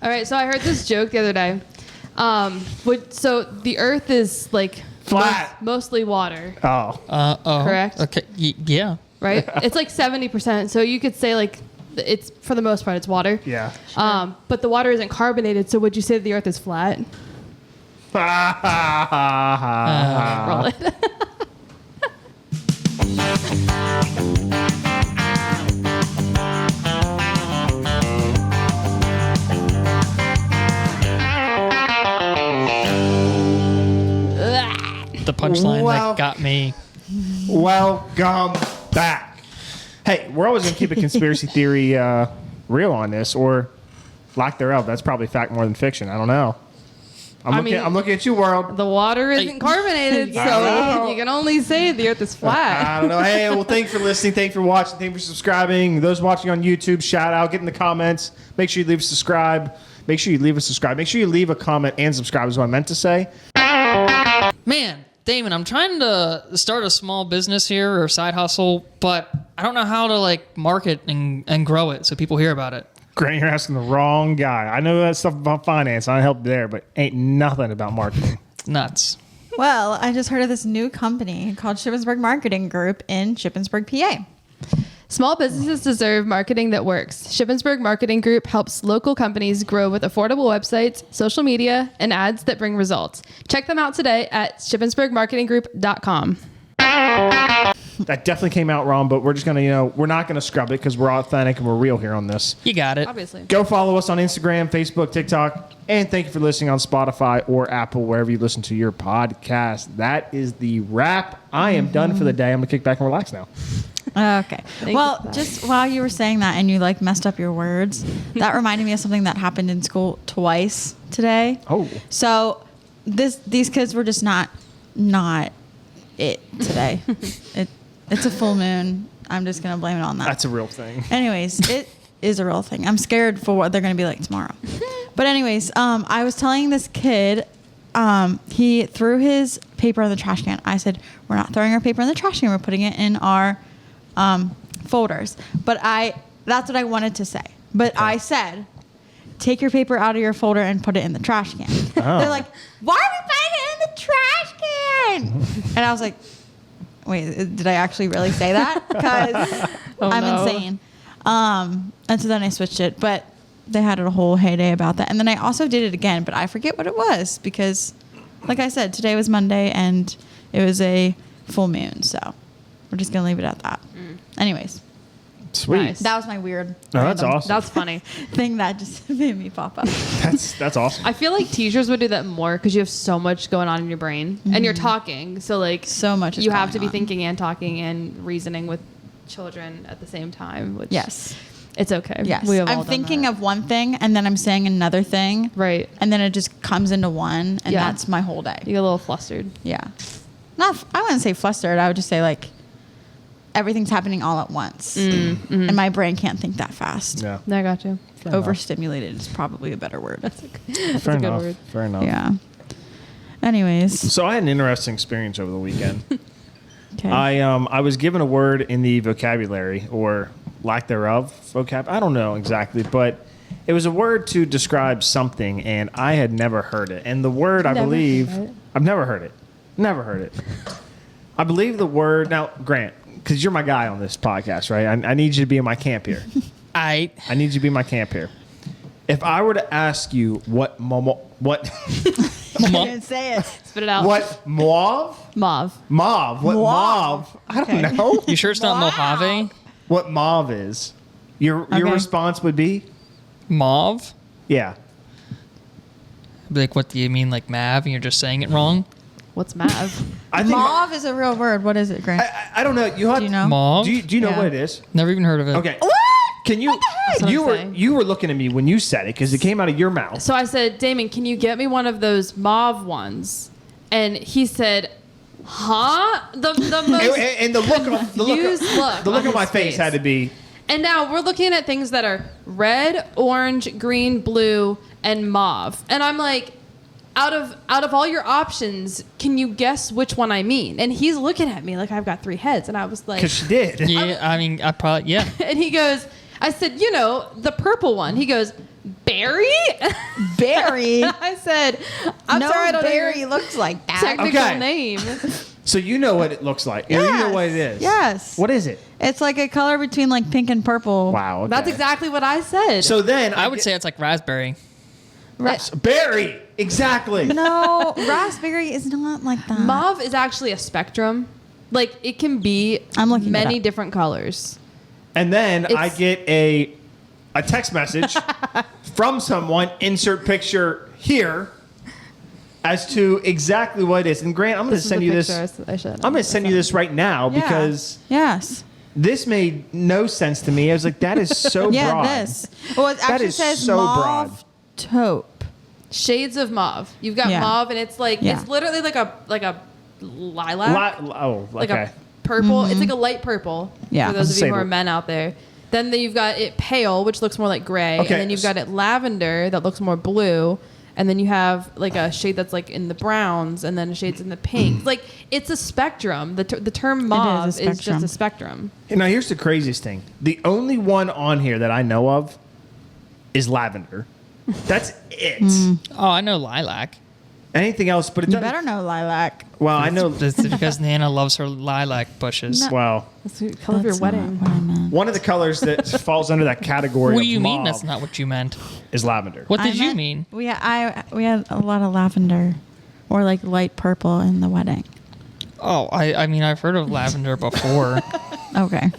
All right, so I heard this joke the other day. So the Earth is like flat, mostly water. Oh. Correct. Okay. Yeah. Right. It's like 70%. So you could say like it's for the most part it's water. Yeah. Sure. But the water isn't carbonated. So would you say the Earth is flat? Roll it. The punchline that got me. Welcome back. Hey, we're always going to keep a conspiracy theory real on this, or lack thereof. That's probably fact more than fiction. I don't know. I'm looking at you, world. The water isn't carbonated, so you can only say the Earth is flat. I don't know. Hey, well, thanks for listening. Thanks for watching. Thanks for subscribing. Those watching on YouTube, shout out. Get in the comments. Make sure you leave a subscribe. Make sure you leave a subscribe. Make sure you leave a comment and subscribe is what I meant to say. Man, Damon, I'm trying to start a small business here or side hustle, but I don't know how to like market and grow it so people hear about it. Grant, you're asking the wrong guy. I know that stuff about finance. I help there, but ain't nothing about marketing. It's nuts. Well, I just heard of this new company called Shippensburg Marketing Group in Shippensburg, PA. Small businesses deserve marketing that works. Shippensburg Marketing Group helps local companies grow with affordable websites, social media, and ads that bring results. Check them out today at shippensburgmarketinggroup.com. That definitely came out wrong, but we're just going to, we're not going to scrub it because we're authentic and we're real here on this. You got it. Obviously. Go follow us on Instagram, Facebook, TikTok, and thank you for listening on Spotify or Apple, wherever you listen to your podcast. That is the wrap. I am done for the day. I'm going to kick back and relax now. Okay. Well, just while you were saying that and you like messed up your words, that reminded me of something that happened in school twice today. Oh. So these kids were just not it today. It's a full moon. I'm just going to blame it on that. That's a real thing. Anyways, it is a real thing. I'm scared for what they're going to be like tomorrow. But anyways, I was telling this kid, he threw his paper in the trash can. I said, we're not throwing our paper in the trash can. We're putting it in our folders. But that's what I wanted to say. But I said, take your paper out of your folder and put it in the trash can. Oh. They're like, why are we putting it in the trash can? And I was like, wait, did I actually really say that? Because I'm insane. And so then I switched it. But they had a whole heyday about that. And then I also did it again, but I forget what it was because, like I said, today was Monday and it was a full moon. So we're just going to leave it at that. Anyways. Sweet. Nice. That was my weird. No, that's awesome. That's funny. Thing that just made me pop up. That's awesome. I feel like teachers would do that more because you have so much going on in your brain and you're talking. So like so much is you have to going be on. thinking and talking and reasoning with children at the same time. Which Yes. It's okay. Yes. We have all I'm done thinking that. of one thing and then I'm saying another thing. Right. And then it just comes into one and Yeah. that's my whole day. You get a little flustered. Yeah. I wouldn't say flustered. I would just say like everything's happening all at once. Mm-hmm. And my brain can't think that fast. Yeah. I got you. Overstimulated is probably a better word. That's a Fair good enough. word. Fair enough. Yeah. Anyways. So I had an interesting experience over the weekend. Okay. I was given a word in the vocabulary or lack thereof vocab. I don't know exactly, but it was a word to describe something, and I had never heard it. And the word, I believe, I've never heard it. Never heard it. I believe the word. Now, Grant, because you're my guy on this podcast, right? I need you to be in my camp here. I need you to be in my camp here. If I were to ask you what I didn't say it. Spit it out. what mauve? Mauve. Mauve. What mauve? I don't know. You sure it's not Mojave? What mauve is? Your response would be? Mauve? Yeah. I'd be like, what do you mean, like Mav? And you're just saying it wrong? What's Mav? I think Mauve is a real word. What is it, Grant? I don't know. You have Do you know? Mauve? Do you know Yeah. what it is? Never even heard of it. Okay. What? Can you? That's what I'm saying. You were looking at me when you said it because it came out of your mouth. So I said, Damon, can you get me one of those mauve ones? And he said, huh? The most and the look on my face had to be. And now we're looking at things that are red, orange, green, blue, and mauve. And I'm like, out of all your options, can you guess which one I mean? And he's looking at me like I've got three heads. And I was like, Because she did. Yeah, I mean, I probably, yeah. and he goes, I said, the purple one. He goes, Berry? Berry. I said, I'm no sorry, I don't know berry your looks like that. technical Okay. name. So you know what it looks like. You know what it is. Yes. What is it? It's like a color between like pink and purple. Wow. Okay. That's exactly what I said. So then I would say it's like raspberry. berry. Exactly. No, raspberry is not like that. Mauve is actually a spectrum. Like, it can be I'm looking it many up. different colors. And then I It's- get a text message from someone, insert picture here, as to exactly what it is. And Grant, I'm going to This is send the you this. picture I should. I'm going to send you this right now Yeah. because Yes. this made no sense to me. I was like, that is so Yeah, broad. this. Well, it actually is says so mauve broad. taupe. Shades of mauve. You've got Yeah. mauve, and it's like Yeah. it's literally like a lilac, Oh, like okay. a purple. It's like a light purple. Yeah. For those of Say you who are the- men out there. Then you've got it pale, which looks more like gray, Okay. and then you've got it lavender that looks more blue, and then you have like a shade that's like in the browns, and then a shade's in the pink. Like, it's a spectrum. The term mauve is just spectrum. a spectrum. Now, here's the craziest thing. The only one on here that I know of is lavender. That's it. Oh, I know lilac. Anything else, but it You doesn't. better know lilac. Well, I know. That's because Nana loves her lilac bushes. No. Well, That's the color of your That's wedding. not what I meant. one of the colors that falls under that category What of do you mean mauve that's not what you meant? is lavender. What I did you meant- mean? We had a lot of lavender, or like light purple in the wedding. Oh, I mean, I've heard of lavender before. Okay.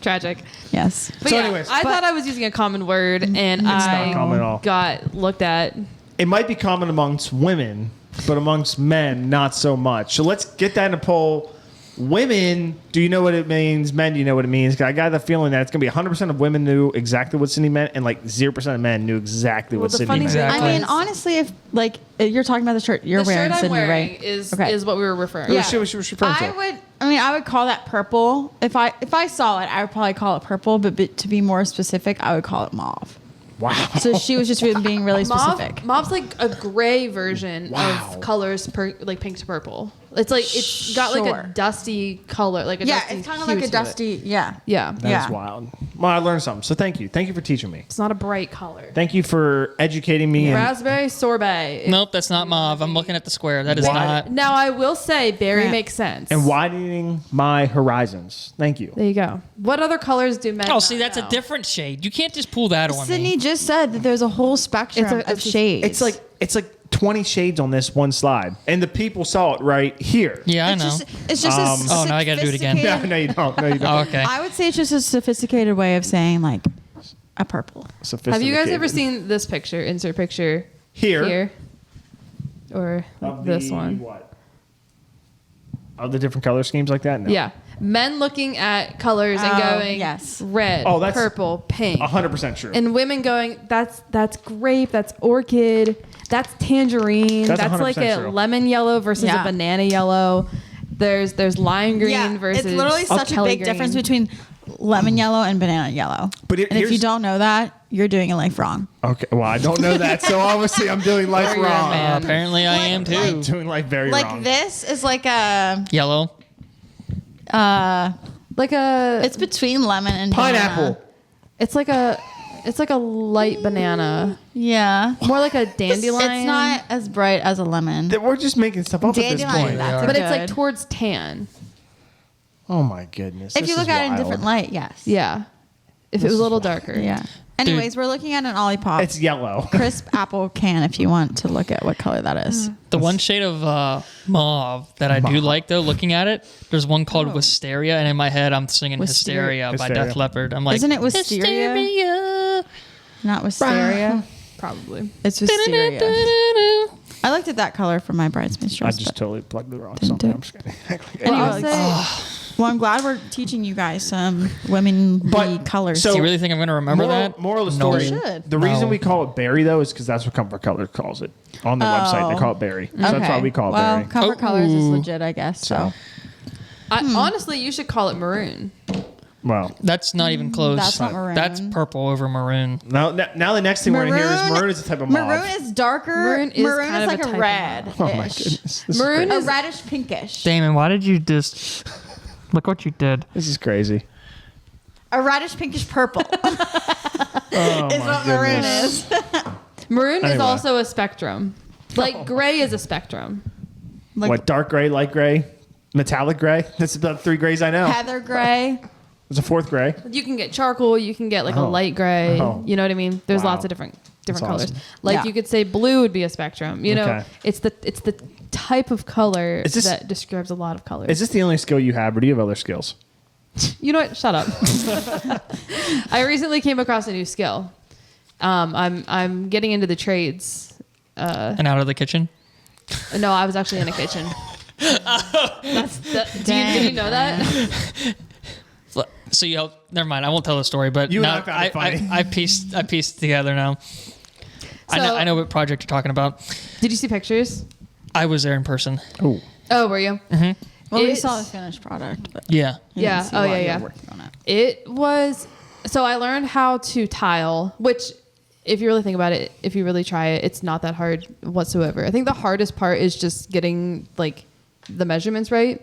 Tragic. Yes. But So yeah, anyways. I thought I was using a common word, and not I common at all. got looked at. It might be common amongst women, but amongst men, not so much. So let's get that in a poll. Women, do you know what it means? Men, do you know what it means? 'Cause I got the feeling that it's going to be 100% of women knew exactly what Sydney meant, and like 0% of men knew exactly Well, what the Sydney funny meant. thing Exactly. I mean, honestly, if like you're talking about the shirt you're The wearing, shirt I'm Sydney, wearing right? is Okay. what we were referring. Yeah. to. She was referring to. I would call that purple. If I saw it, I would probably call it purple. But to be more specific, I would call it mauve. Wow. So she was just being really specific. Mauve's like a gray version Wow. of colors, like pink to purple. It's like it's got like Sure. a dusty color, like a Yeah, dusty it's kind of hue like a to it. dusty. Yeah. Yeah, That is Yeah. wild. Well, I learned something. So thank you. Thank you for teaching me. it's not a bright color. Thank you for educating me. And Raspberry sorbet. Nope, that's not mauve. I'm looking at the square. That is Why? not. Now I will say berry Grant. makes sense. and widening my horizons. Thank you. There you go. What other colors do men? Oh, not see, that's know? a different shade. You can't just pull that on Sydney me. just said that there's a whole spectrum It's of shades. It's like 20 shades on this one slide, and the people saw it right here. Yeah, I It's know. it's just a Oh, now I gotta do it again. No, sophisticated- no, you don't. No, you don't. Oh, okay. I would say it's just a sophisticated way of saying like a purple. Have you guys ever Sophisticated. seen this picture? Insert picture Here. or Of this the one. What? Of the different color schemes like that? No. Yeah, men looking at colors and Oh, going yes. red, Oh, that's purple, pink, 100% true. and women going that's grape, that's orchid, that's tangerine, That's that's like 100% a true. lemon yellow versus Yeah. a banana yellow. There's lime green versus it's literally such a Kelly big green. difference between lemon yellow and banana yellow. But and if you here's- don't know that, you're doing it life wrong. Okay, well, I don't know that, so obviously I'm doing life Or you're a wrong. man. Apparently, I am too. I'm doing life very Like wrong. this is like a Yellow. like a it's between lemon and Pineapple. banana. it's like a light banana, Yeah. more like a dandelion. It's not as bright as a lemon. That we're just making stuff up at this Dandelion, point. that's a but it's like good. towards tan. Oh my goodness. If this you look is at it in wild. different light, yes. Yeah, if it was a little darker. Yeah. Anyways, we're looking at an Olipop It's yellow. crisp apple can if you want to look at what color that is. The one shade of mauve that I do like, though, looking at it, there's one called Wisteria, and in my head, I'm singing Wisteria. Hysteria by Hysteria. Def Leppard. I'm like, Isn't it Wisteria? Hysteria. Not wisteria. Probably. It's wisteria. I looked at that color for my bridesmaid's I dress. just but- totally plugged the wrong Didn't something. do. I'm just kidding. And Well, you like, say well, I'm glad we're teaching you guys some women But- colors. so- Do you really think I'm going to remember moral, that? moral of the No. story. You should. The reason No. we call it berry though is because that's what Comfort Color calls it on their website. They call it berry. So that's why we call it well, berry. Comfort Oh. Colors is legit, I guess. So honestly, you should call it maroon. Well, That's not even close. that's not maroon. That's purple over maroon. now the next thing we're gonna hear is maroon is a type of mauve. Maroon is darker. Maroon is kind of like a type a of red. Oh my goodness. This is Maroon crazy. A is reddish pinkish. Damon, why did you just look what you did? This is crazy. A reddish, pinkish purple Oh, is my what maroon goodness. is. Maroon is Anyway. also a spectrum. Like gray is a spectrum. Like What, dark gray, light gray, metallic gray? That's about 3 grays I know. heather gray. There's a 4th gray. You can get charcoal. You can get like a Oh. light gray. Oh. You know what I mean? There's Wow. lots of different That's colors. awesome. Like Yeah. you could say blue would be a spectrum. You know, Okay. it's the type of color Is this- that describes a lot of colors. Is this the only skill you have, or do you have other skills? You know what? Shut up. I recently came across a new skill. I'm getting into the trades. And out of the kitchen. No, I was actually in a kitchen. Did you know that? So you help. Never mind. I won't tell the story. But You and now I found it funny. I pieced together now. I know what project you're talking about. Did you see pictures? I was there in person. Oh. Oh, were you? Well, we It's- saw the finished product. But Yeah. you Yeah. didn't see Oh, while yeah, you were yeah. working on it. It was. So I learned how to tile, which, if you really think about it, if you really try it, it's not that hard whatsoever. I think the hardest part is just getting like the measurements right,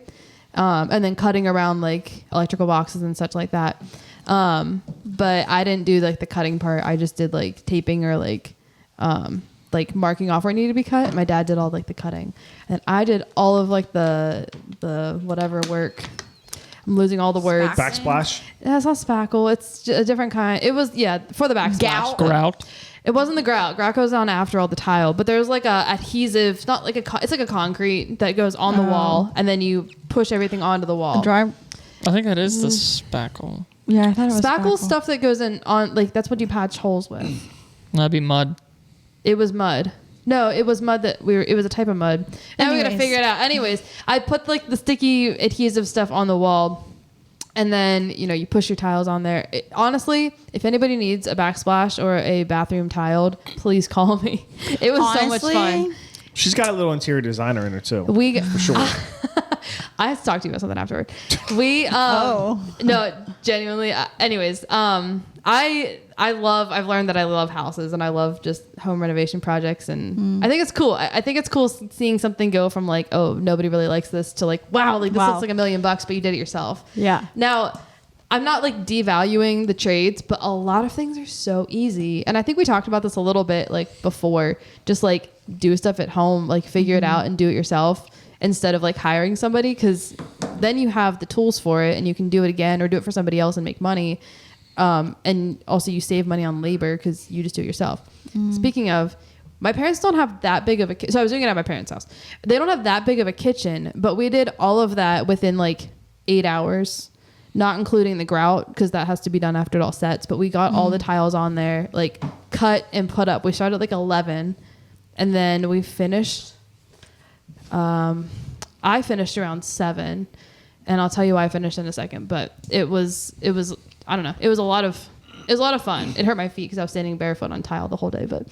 and then cutting around like electrical boxes and such like that. But I didn't do like the cutting part. I just did like taping or like marking off where it needed to be cut. My dad did all like the cutting, and I did all of like the whatever work. I'm losing all the words. Backsplash. That's not spackle. It's a different kind. It was for the backsplash. Gout? Grout. It wasn't the grout. Grout goes on after all the tile, but there's like a adhesive, not like it's like a concrete that goes on the wall, and then you push everything onto the wall. Dry. I think that is the spackle. Yeah, I thought it was Spackle's stuff that goes in on like that's what you patch holes with. That'd be mud. It was mud. No, it was mud it was a type of mud. Now we're gonna Anyways. figure it out. Anyways, I put like the sticky adhesive stuff on the wall, and then you push your tiles on there. Honestly, if anybody needs a backsplash or a bathroom tiled, please call me. It was so much fun. She's got a little interior designer in her too. We For sure. I have to talk to you about something afterward. We no, genuinely. Anyways, I've learned that I love houses and I love just home renovation projects, and I think it's cool. I think it's cool seeing something go from like, oh, nobody really likes this to like, wow, like this looks like $1 million, but you did it yourself. Yeah. Now, I'm not like devaluing the trades, but a lot of things are so easy. And I think we talked about this a little bit like before, just like do stuff at home, like figure it out and do it yourself instead of like hiring somebody, because then you have the tools for it and you can do it again or do it for somebody else and make money. And also you save money on labor because you just do it yourself. Speaking of, my parents don't have that big of a so I was doing it at my parents' house. They don't have that big of a kitchen, but we did all of that within like 8 hours, not including the grout because that has to be done after it all sets. But we got all the tiles on there, like cut and put up. We started at like 11, and then we finished. I finished around 7, and I'll tell you why I finished in a second. But it was I don't know. It was a lot of fun. It hurt my feet because I was standing barefoot on tile the whole day. But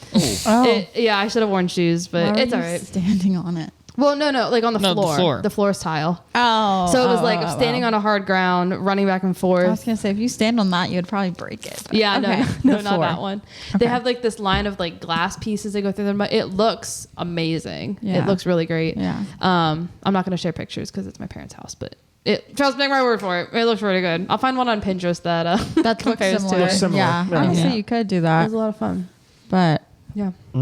yeah, I should have worn shoes, but it's all right. Standing on it. Well, no, like on the floor. The floor's tile. Oh. So it was like standing on a hard ground, running back and forth. I was gonna say if you stand on that, you'd probably break it. but- Yeah, okay. no, The not floor. that one. They have like this line of like glass pieces that go through them. It looks amazing. Yeah. It looks really great. Yeah. I'm not gonna share pictures because it's my parents' house, but trust me, take my word for it. It looks really good. I'll find one on Pinterest that That looks compares to similar. it. Similar. Yeah. Yeah. Honestly, Yeah. you could do It that, was a lot of fun. but Yeah. I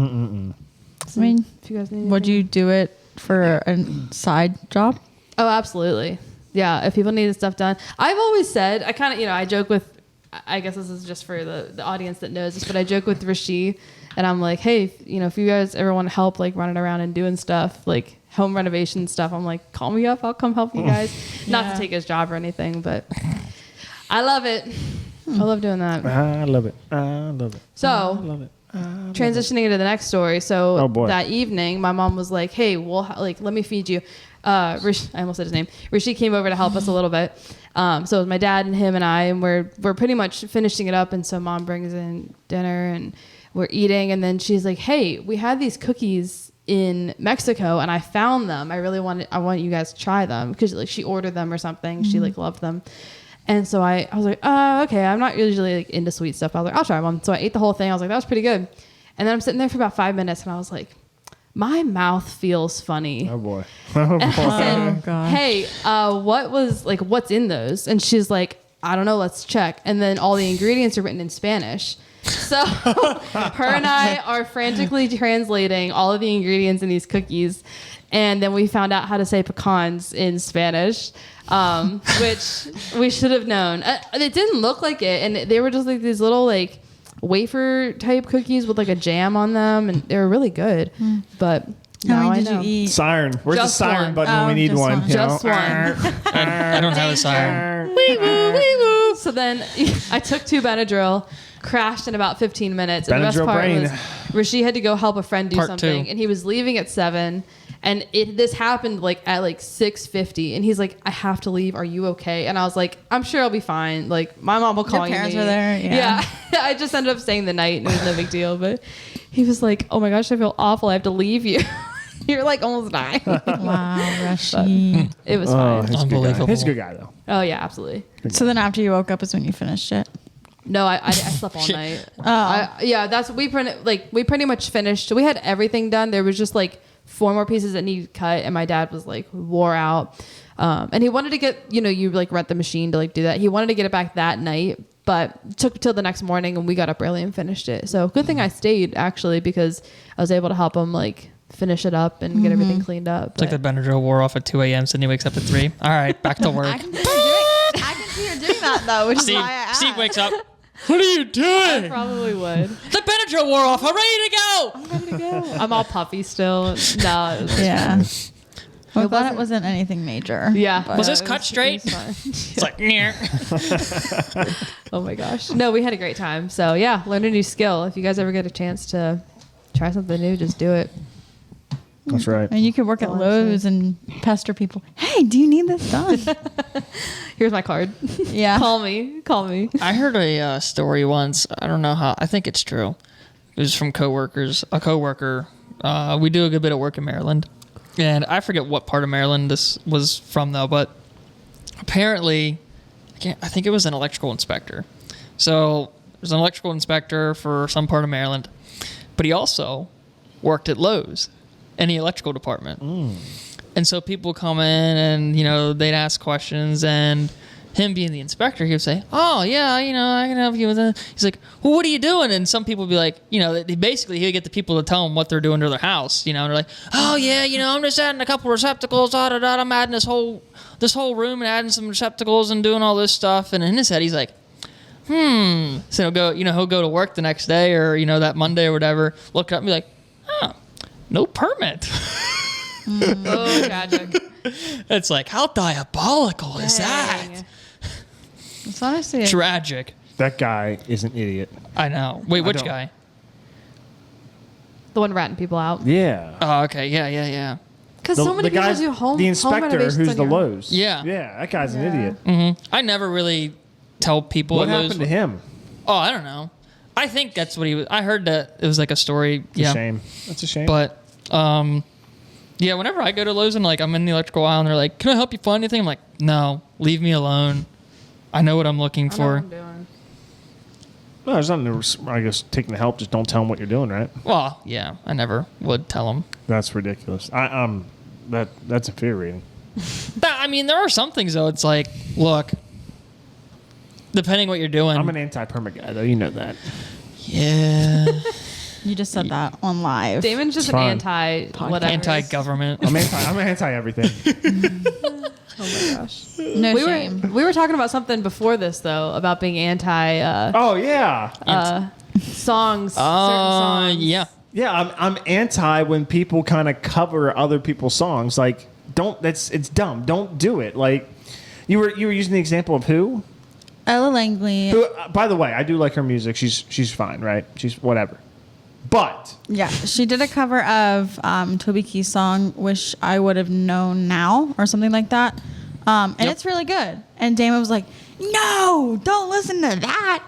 mean, If you guys need would anything. you do it for a side job? Oh, absolutely. Yeah, if people need stuff done. I've always said, I kind of, I joke with, I guess this is just for the audience that knows this, but I joke with Rishi, and I'm like, hey, if you guys ever want to help, like running around and doing stuff, like home renovation stuff, I'm like, call me up, I'll come help you guys. Not to take his job or anything, but I love it. I love doing that. I love it. I love it. So, I love it. transitioning into the next story. So Oh, boy. that evening, my mom was like, "Hey, let me feed you." I almost said his name. Rishi came over to help us a little bit. So it was my dad and him and I, and we're pretty much finishing it up. And so mom brings in dinner and we're eating, and then she's like, "Hey, we had these cookies in Mexico, and I found them. I want you guys to try them because like she ordered them or something. She like loved them." And so I was like, okay, I'm not usually like into sweet stuff. I was like, I'll try one. So I ate the whole thing. I was like, that was pretty good. And then I'm sitting there for about 5 minutes and I was like, my mouth feels funny. Oh boy. Oh boy. And I said, gosh. hey, what's in those? And she's like, I don't know, let's check. And then all the ingredients are written in Spanish. So her and I are frantically translating all of the ingredients in these cookies. And then we found out how to say pecans in Spanish, which we should have known. It didn't look like it. And they were just like these little like wafer type cookies with like a jam on them. And they were really good. But How now many I did know. you eat? Siren. Where's Just the siren one. button when we need just one? one. you know? Just one. I don't have a siren. Wee woo, wee woo. So then I took 2 Benadryl, crashed in about 15 minutes. And the best Benadryl part brain. was Rasheed had to go help a friend do Part something, 2. and he was leaving at 7. And this happened like at like 6:50, and he's like, "I have to leave. Are you okay?" And I was like, "I'm sure I'll be fine. Like my mom will call Your parents me." were there. Yeah. I just ended up staying the night, and it was no big deal. But he was like, "Oh my gosh, I feel awful. I have to leave you. You're like almost dying." Wow, Rashid. It was Oh, fine. he's a good guy. Unbelievable. He's a good guy, though. Oh yeah, absolutely. So then after you woke up is when you finished it. No, I slept all night. Oh. That's we pretty much finished. We had everything done. There was just like 4 more pieces that needed cut, and my dad was like wore out. And he wanted to get, you like rent the machine to like do that. He wanted to get it back that night, but it took till the next morning, and we got up early and finished it. So good thing I stayed actually, because I was able to help him like finish it up and get everything cleaned up. It's like the Benadryl wore off at 2 a.m. Sydney wakes up at 3. All right, back to work. I can see her doing that though, which is Steve, why I asked. Steve wakes up. What are you doing? Probably would. The Benadryl wore off. I'm ready to go. I'm ready to go. I'm all puffy still. No. It was Yeah. Well, It glad it wasn't anything major. Yeah. But- Was this it cut straight? it was fine. It's like, "Nyeh." Oh my gosh. No, we had a great time. So yeah, learn a new skill. If you guys ever get a chance to try something new, just do it. That's right. And you could work at That's all I'm Lowe's and pester people. Hey, do you need this done? Here's my card. Yeah. Call me. I heard a story once. I don't know how. I think it's true. It was from coworkers. A coworker. We do a good bit of work in Maryland, and I forget what part of Maryland this was from though. But apparently, I think it was an electrical inspector. So there's an electrical inspector for some part of Maryland, but he also worked at Lowe's in the electrical department. And so people come in and, they'd ask questions, and him being the inspector, he would say, "Oh yeah, I can help you with that." He's like, "Well, what are you doing?" And some people would be like, basically he would get the people to tell him what they're doing to their house, and they're like, "Oh yeah, I'm just adding a couple receptacles, I'm adding this whole room and adding some receptacles and doing all this stuff." And in his head, he's like, So he'll go to work the next day or, that Monday or whatever, look up and be like, "Oh, no permit." Oh, tragic. It's like, how diabolical is that? Dang. It's honestly Tragic. That guy is an idiot. I know. Wait, which don't- guy? The one ratting people out. Yeah. Oh, okay. Yeah. Because so many people do home the inspector renovations who's on the your- Lowe's. Yeah. Yeah, that guy's an idiot. I never really tell people What at Lowe's- happened to him? Oh, I don't know. I think that's what he was. I heard that it was like a story. It's a shame. That's a shame. But, yeah, whenever I go to Lowe's and I'm in the electrical aisle and they're like, "Can I help you find anything?" I'm like, "No, leave me alone. I know what I'm looking I know what for." I'm doing. no, there's nothing. I guess taking the help. Just don't tell him what you're doing, right? Well, yeah, I never would tell them. That's ridiculous. That's infuriating. I mean, there are some things though. It's like, look, depending what you're doing. I'm an anti-permit guy, though. You know that. Yeah. You just said that on live. Damon's just It's an fine. whatever. Anti-government. I'm anti everything. Oh my gosh. No shame. We were talking about something before this though, about being anti Oh yeah. songs. certain songs. Yeah. Yeah, I'm anti when people kind of cover other people's songs. Like, it's dumb. Don't do it. Like, you were using the example of who? Ella Langley. Who, by the way, I do like her music. She's fine, right? She's whatever. But Yeah, she did a cover of Toby Keith's song "Wish I Would Have Known Now" or something like that, and it's really good. And Damon was like, "No, don't listen to that,"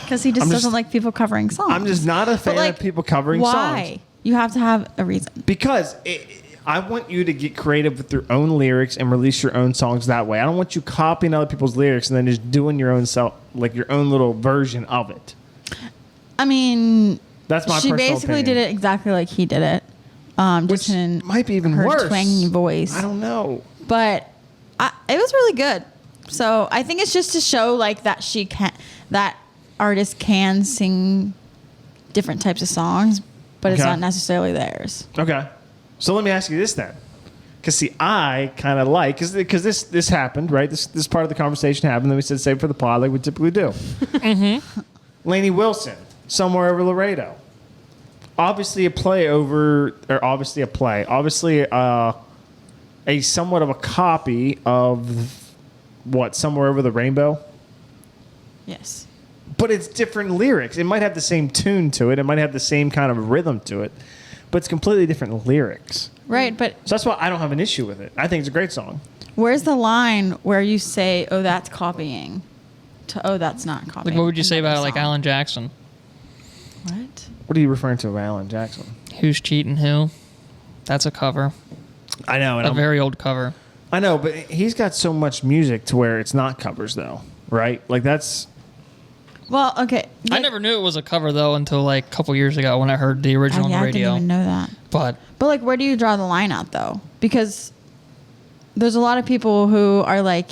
because he just doesn't like people covering songs. I'm just not a fan like, of people covering why? songs. You have to have a reason. Because I want you to get creative with your own lyrics and release your own songs that way. I don't want you copying other people's lyrics and then just doing your own your own little version of it. I mean, That's my she personal basically opinion. did it exactly like he did it. Which Just in might be even her worse. twangy voice. I don't know. But it was really good. So I think it's just to show like that that artist can sing different types of songs, but it's Okay. not necessarily theirs. Okay. So let me ask you this then. Because, see, I kind of like, because this happened, right? This part of the conversation happened. Then we said save for the pod like we typically do. Mm-hmm. Lainey Wilson, Somewhere Over Laredo. Obviously a somewhat of a copy of what, Somewhere Over the Rainbow? Yes. But it's different lyrics. It might have the same tune to it. It might have the same kind of rhythm to it. But it's completely different lyrics. Right, but So that's why I don't have an issue with it. I think it's a great song. where's the line where you say, "Oh, that's copying," to "Oh, that's not copying"? Like, what would you say another about like song? Alan Jackson? What? What are you referring to, Alan Jackson? Who's cheating who? That's a cover. I know, A very old cover. I know, but he's got so much music to where it's not covers, though, right? Like that's Well, okay. I never knew it was a cover though until like a couple years ago when I heard the original on the I radio. didn't even know that. But But like, where do you draw the line out though? Because there's a lot of people who are like,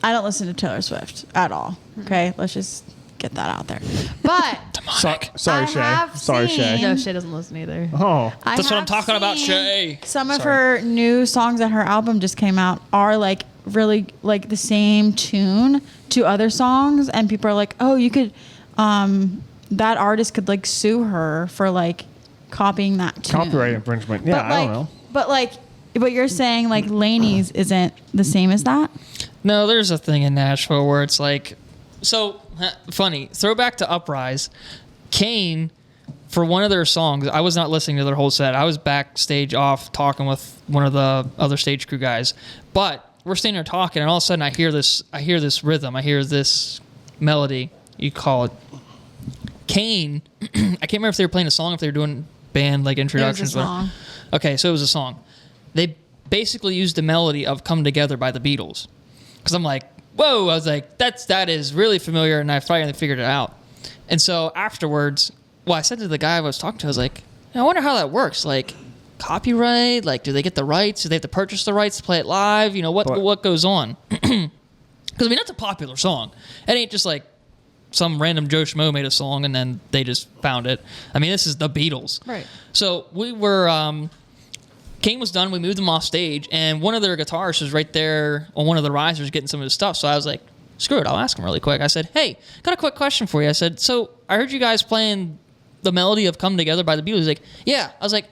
I don't listen to Taylor Swift at all. Okay, let's just get that out there. But sorry, I Shay. have Sorry, Shay. seen- No, Shay doesn't listen either. Oh, I That's what I'm have talking about, seen Shay. Some of Sorry. her new songs that her album just came out are like really like the same tune to other songs, and people are like, "Oh, you could, that artist could like sue her for like copying that tune." copyright infringement. Yeah, But I like, don't know. but you're saying like Lainey's isn't the same as that? no, there's a thing in Nashville where it's like, so funny. Throwback to Uprise, Kane, for one of their songs, I was not listening to their whole set. I was backstage off talking with one of the other stage crew guys, but we're standing there talking, and all of a sudden I hear this rhythm, I hear this melody. You call it Kane. I can't remember if they were playing a song, if they were doing band like introductions. but- song. Okay, so it was a song. They basically used the melody of "Come Together" by the Beatles. Because I'm like, whoa! I was like, that is really familiar, and I finally figured it out. And so afterwards, well, I said to the guy I was talking to, I was like, I wonder how that works. Like, copyright? Like, do they get the rights? Do they have to purchase the rights to play it live? You know, what goes on? Because I mean, that's a popular song. It ain't just like some random Joe Schmo made a song and then they just found it. I mean, this is the Beatles. Right. So we were, Kane was done. We moved them off stage, and one of their guitarists was right there on one of the risers getting some of his stuff. So I was like, screw it, I'll ask him really quick. I said, hey, got a quick question for you. I said, so I heard you guys playing the melody of "Come Together" by the Beatles. He's like, yeah. I was like,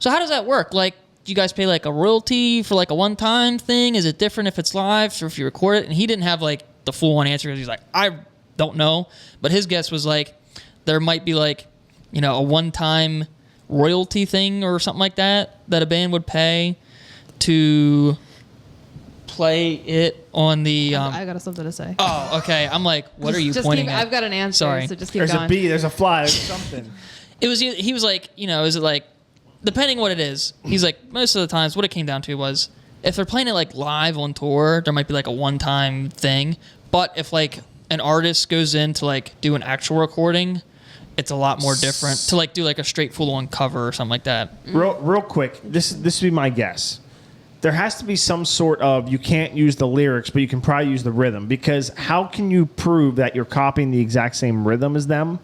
so how does that work? Like, do you guys pay like a royalty for like a one-time thing? Is it different if it's live or if you record it? And he didn't have like the full-on answer because he's like, I don't know. But his guess was like, there might be like, you know, a one-time royalty thing or something like that a band would pay to play it on the. I got something to say. Oh, okay. I'm like, what are you Just pointing keep, at? I've got an answer, Sorry. so just keep There's going. a bee. There's a fly. There's something. It was. He was like, you know, is it like, depending what it is. He's like, most of the times, what it came down to was, if they're playing it like live on tour, there might be like a one-time thing. But if like an artist goes in to like do an actual recording, it's a lot more different to like do like a straight full-on cover or something like that. Real quick. This would be my guess. There has to be some sort of, you can't use the lyrics, but you can probably use the rhythm, because how can you prove that you're copying the exact same rhythm as them?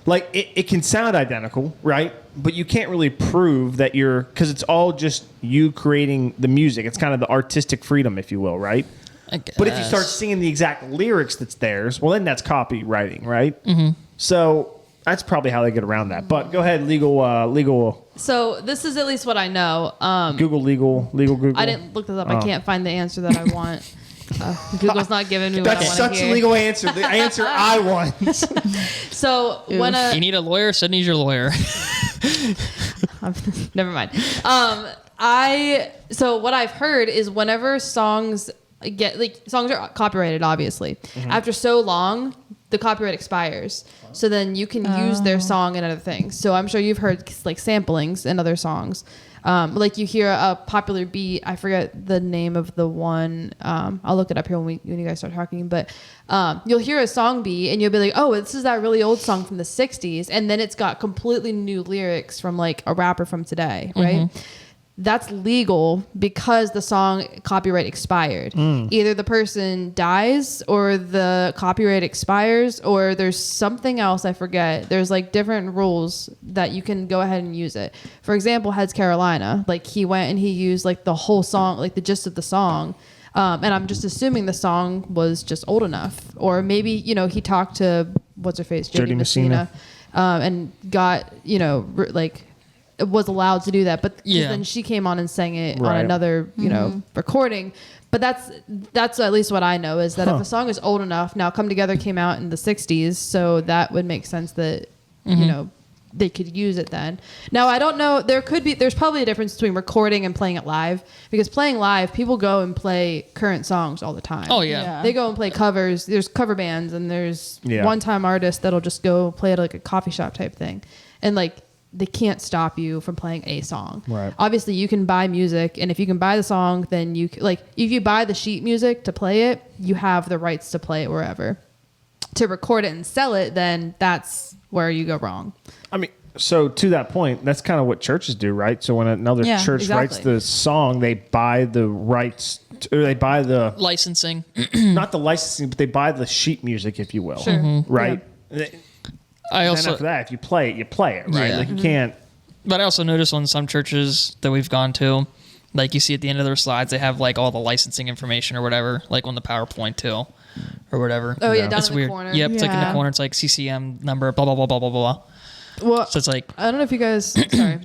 Like, it can sound identical, right? But you can't really prove that you're, because it's all just you creating the music. It's kind of the artistic freedom, if you will, right? But if you start singing the exact lyrics that's theirs, well, then that's copywriting, right? Mm-hmm. So that's probably how they get around that. But go ahead, legal. So this is at least what I know. Google Google. I didn't look this up. I can't find the answer that I want. Google's not giving me what I That's want to such hear. a legal answer. The answer I want. So when You need a lawyer? Sydney's your lawyer. never mind. So what I've heard is whenever songs songs are copyrighted, obviously. Mm-hmm. After so long, the copyright expires. So then you can use their song and other things. So I'm sure you've heard like samplings in other songs. Like you hear a popular beat. I forget the name of the one. I'll look it up here when you guys start talking. But you'll hear a song beat and you'll be like, oh, this is that really old song from the 60s. And then it's got completely new lyrics from like a rapper from today, right? that's legal because the song copyright expired. Either the person dies or the copyright expires, or there's something else I forget. There's like different rules that you can go ahead and use it. For example, Heads Carolina, like he went and he used like the whole song, like the gist of the song. And I'm just assuming the song was just old enough, or maybe, you know, he talked to what's her face, Jody Messina, and got, you know, like was allowed to do that. But then she came on and sang it on another, you know, recording. But that's at least what I know is that if a song is old enough, now Come Together came out in the 60s, so that would make sense that, you know, they could use it then. Now, I don't know. There's probably a difference between recording and playing it live, because playing live, people go and play current songs all the time. Oh, yeah. They go and play covers. There's cover bands, and there's one-time artists that'll just go play at like a coffee shop type thing. And like, they can't stop you from playing a song. Right. Obviously, you can buy music, and if you can buy the song, then if you buy the sheet music to play it, you have the rights to play it wherever. To record it and sell it, then that's where you go wrong. I mean, so to that point, that's kind of what churches do, right? So when another church writes the song, they buy the rights, or they buy the licensing, not the licensing, but they buy the sheet music, if you will, right? Yeah. I also, and after that, if you play it, right? Yeah. Like you can't. But I also notice on some churches that we've gone to, like you see at the end of their slides, they have like all the licensing information or whatever, like on the PowerPoint too, or whatever. Oh yeah, down it's in weird. the corner. Yep, it's like in the corner. It's like CCM number, blah blah blah blah blah blah. Well, so it's like, I don't know if you guys. Sorry.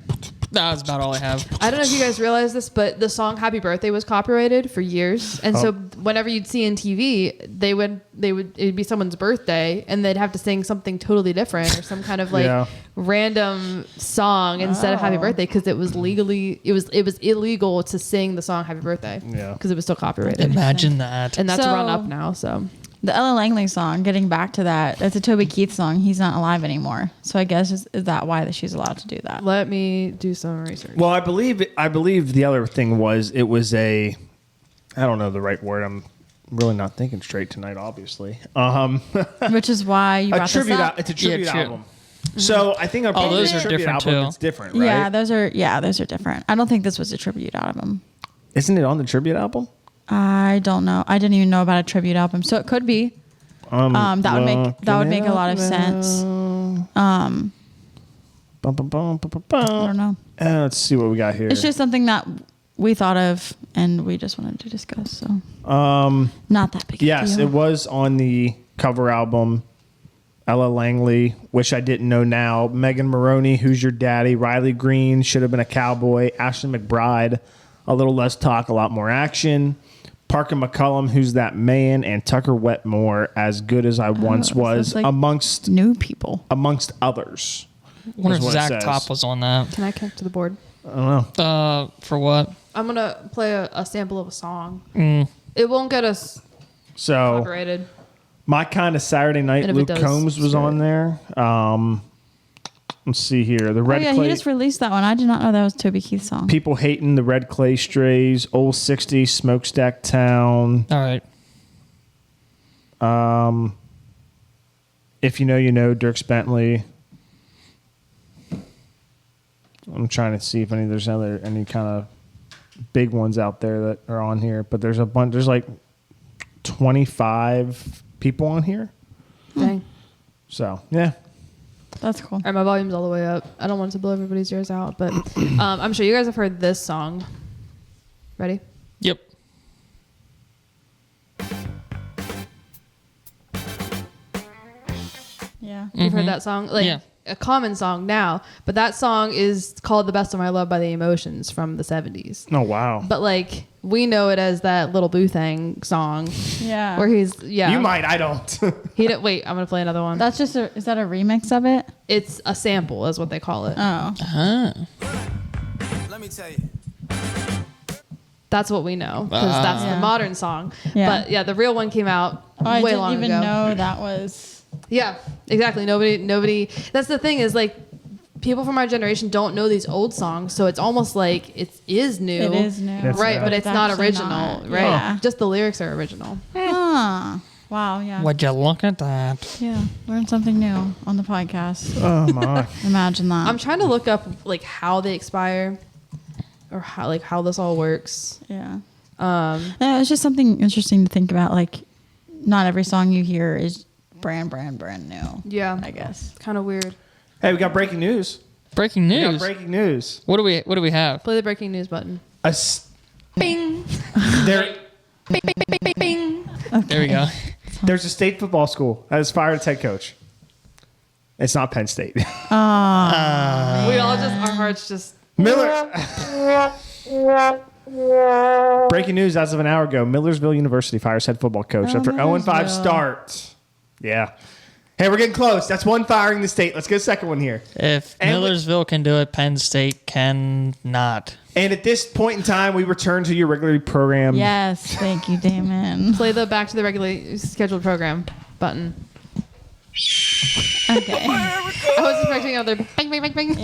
That's about all I have. I don't know if you guys realize this, but the song "Happy Birthday" was copyrighted for years, and so whenever you'd see in TV, it'd be someone's birthday, and they'd have to sing something totally different or some kind of like random song instead of "Happy Birthday" because it was illegal to sing the song "Happy Birthday" because it was still copyrighted. Imagine that, and that's run up now. So the Ella Langley song, getting back to that, that's a Toby Keith song. He's not alive anymore, so I guess is that why that she's allowed to do that? Let me do some research. Well, I believe the other thing was it was I don't know the right word. I'm really not thinking straight tonight, obviously. Which is why you brought this up. It's a tribute album. So I think those are different too. It's different, right? Yeah, those are different. I don't think this was a tribute album. Isn't it on the tribute album? I don't know. I didn't even know about a tribute album, so it could be. That would make a lot of sense. I don't know. Let's see what we got here. It's just something that we thought of and we just wanted to discuss. So, not that big. Yes, it was on the cover album. Ella Langley, Wish I Didn't Know Now, Megan Maroney, Who's Your Daddy, Riley Green, Should Have Been a Cowboy, Ashley McBride, A Little Less Talk, A Lot More Action, Parker McCullum, Who's That Man, and Tucker Wetmore, As Good As I Once Was, like amongst new people. Amongst others. I wonder if Zach Top was on that. Can I connect to the board? I don't know. For what? I'm going to play a sample of a song. It won't get us copyrighted. My Kind of Saturday Night, Luke Combs was on there. Let's see here. The Red Clay. He just released that one. I did not know that was Toby Keith's song. People Hating, The Red Clay Strays, Old 60, Smokestack Town. All right. If You Know, You Know, Dierks Bentley. I'm trying to see if there's any kind of big ones out there that are on here, but there's a bunch. There's like 25 people on here. Dang. So yeah. That's cool. All right, my volume's all the way up. I don't want it to blow everybody's ears out, but I'm sure you guys have heard this song. Ready? Yep. Yeah. You've heard that song? Like a common song now, but that song is called The Best of My Love by the Emotions from the 70s. Oh, wow. But like, we know it as that Little Boo Thang song. Yeah. Where he's, You might, I don't. He didn't, wait, I'm going to play another one. That's just is that a remix of it? It's a sample is what they call it. Oh. Let me tell you. That's what we know because that's the modern song. Yeah. But yeah, the real one came out way long ago. I didn't even know that was. Yeah, exactly. Nobody. That's the thing is like people from our generation don't know these old songs, so it's almost like it is new. It is new, right? But it's not original, not. right? Yeah. Just the lyrics are original. Huh. Wow. Yeah. Would you look at that? Yeah. Learn something new on the podcast. Oh, my. Imagine that. I'm trying to look up like how they expire. or how this all works. Yeah. It's just something interesting to think about. Like, not every song you hear is brand new. Yeah. I guess. Kind of weird. Hey, we got breaking news. Breaking We got news. breaking news. What do we have? Play the breaking news button. Bing. Bing, bing, bing, bing, bing. There we go. There's a state football school that has fired its head coach. It's not Penn State. We all just, our hearts just. Miller. Breaking news as of an hour ago. Millersville University fires head football coach after 0-5 start. Yeah. Hey, we're getting close. That's one firing in the state. Let's get a second one here. If And Millersville can do it, Penn State cannot. And at this point in time, we return to your regularly programmed. Yes. Thank you, Damon. Play the back to the regularly scheduled program button. Okay. I was expecting another bang, bang, bang, bang.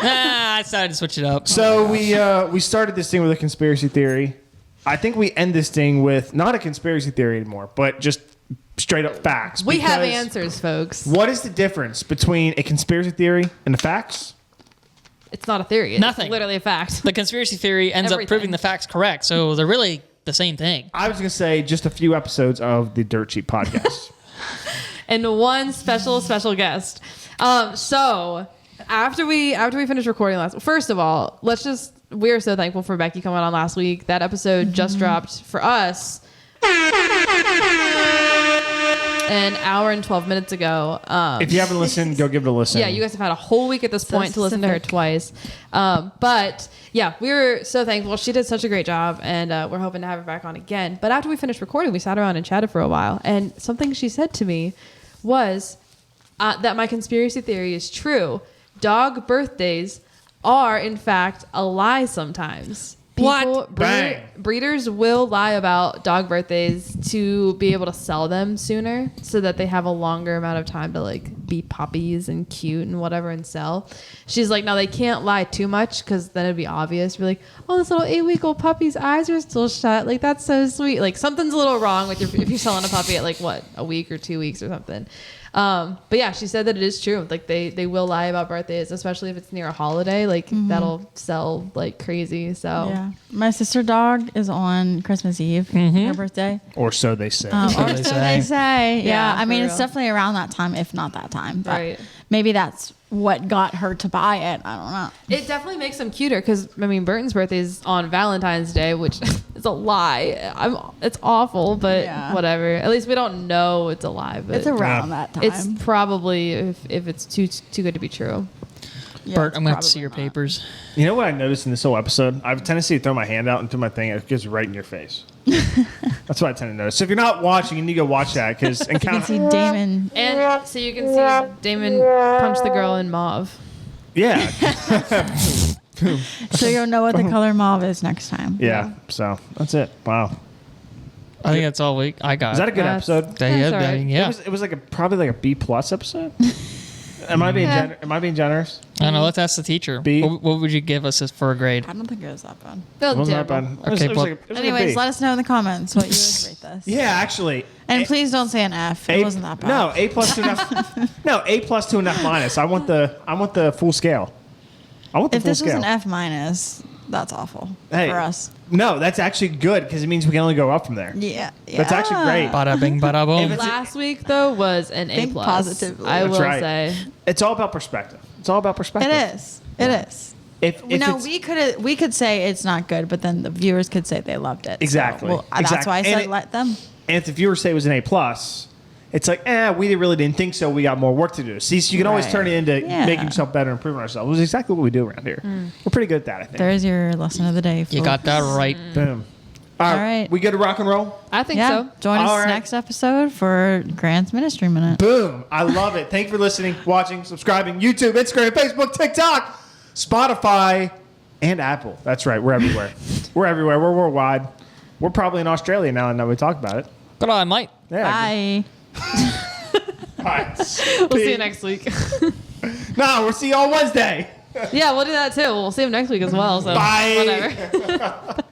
I decided to switch it up. So we started this thing with a conspiracy theory. I think we end this thing with not a conspiracy theory anymore, but just straight up facts. We have Because answers, folks. What is the difference between a conspiracy theory and the facts? It's not a theory. It's Nothing. literally a fact. The conspiracy theory ends up Everything. proving the facts correct, so they're really the same thing. I was going to say just a few episodes of the Dirt Sheet podcast. And one special guest. So after we finished recording first of all, we are so thankful for Becky coming on last week. That episode just dropped for us an hour and 12 minutes ago. If you haven't listened, go give it a listen. Yeah, you guys have had a whole week at this point to listen to her twice. But yeah, we were so thankful. She did such a great job, and we're hoping to have her back on again. But after we finished recording, we sat around and chatted for a while. And something she said to me was that my conspiracy theory is true. Dog birthdays are, in fact, a lie sometimes. What? Bang. Breeders will lie about dog birthdays to be able to sell them sooner so that they have a longer amount of time to like be puppies and cute and whatever and sell. She's like, no, they can't lie too much because then it'd be obvious. You're like, oh, this little 8-week-old puppy's eyes are still shut. Like, that's so sweet. Like, something's a little wrong with if you're selling a puppy at like what, a week or 2 weeks or something. But yeah, she said that it is true. Like they will lie about birthdays, especially if it's near a holiday. Like that'll sell like crazy. So Yeah. My sister dog is on Christmas Eve, her birthday. Or so they say. Or so they say. Yeah. I for mean, it's real. definitely around that time, if not that time. But Right. maybe that's what got her to buy it. I don't know. it definitely makes them cuter because I mean Burton's birthday is on Valentine's Day, which is a lie. It's awful, but Yeah. whatever. At least we don't know it's a lie. But It's around that time. it's probably if it's too good to be true. Yeah, Bert, it's I'm going to have to see probably your not. papers. You know what I noticed in this whole episode? I have a tendency to throw my hand out and do my thing. It gets right in your face. That's what I tend to notice. So if you're not watching, you need to go watch that because You can see Damon. And so you can see Damon punch the girl in Mauve. Yeah. So you'll know what the color mauve is next time. Yeah. So that's it. Wow. I think that's all I got. Is that a good That's- episode? Yeah, That's all right. yeah. It was like probably like a B+ episode. Am I being generous? I don't know. Let's ask the teacher. B? What would you give us as for a grade? I don't think it was that bad. They'll It wasn't that dabble. bad. Okay, It was well- like it was like a Anyways, B. let us know in the comments what you would rate this. Yeah, actually. And please don't say an F. It wasn't that bad. No, A+ to an F. No, A+ to an F-. I want the full scale. I want the If full this scale. was an F minus, that's awful Hey. for us. No, that's actually good because it means we can only go up from there. Yeah. That's actually great. Bada bing, bada boom. Last week though was an Think A+. positively. I That's will right. say. It's all about perspective. It's all about perspective. It is. It is. If No, it's- we could say it's not good, but then the viewers could say they loved it. So, Exactly. That's Exactly. why I And said it- let them. And if the viewers say it was an A+, it's like, we really didn't think so. We got more work to do. See, so you can always Right. turn it into Yeah. making yourself better, improving ourselves. Which is exactly what we do around here. We're pretty good at that, I think. There's your lesson of the day. You got that right. Boom. All right. We good to rock and roll? I think Yeah. so. Join us All right. next episode for Grant's Ministry Minute. Boom. I love it. Thank you for listening, watching, subscribing, YouTube, Instagram, Facebook, TikTok, Spotify, and Apple. That's right. We're everywhere. We're everywhere. We're worldwide. We're probably in Australia now that we talk about it. But I might. Yeah. Bye. All right. We'll see you next week. No, we'll see you on Wednesday. Yeah, we'll do that too. We'll see him next week as well. So Bye. whatever.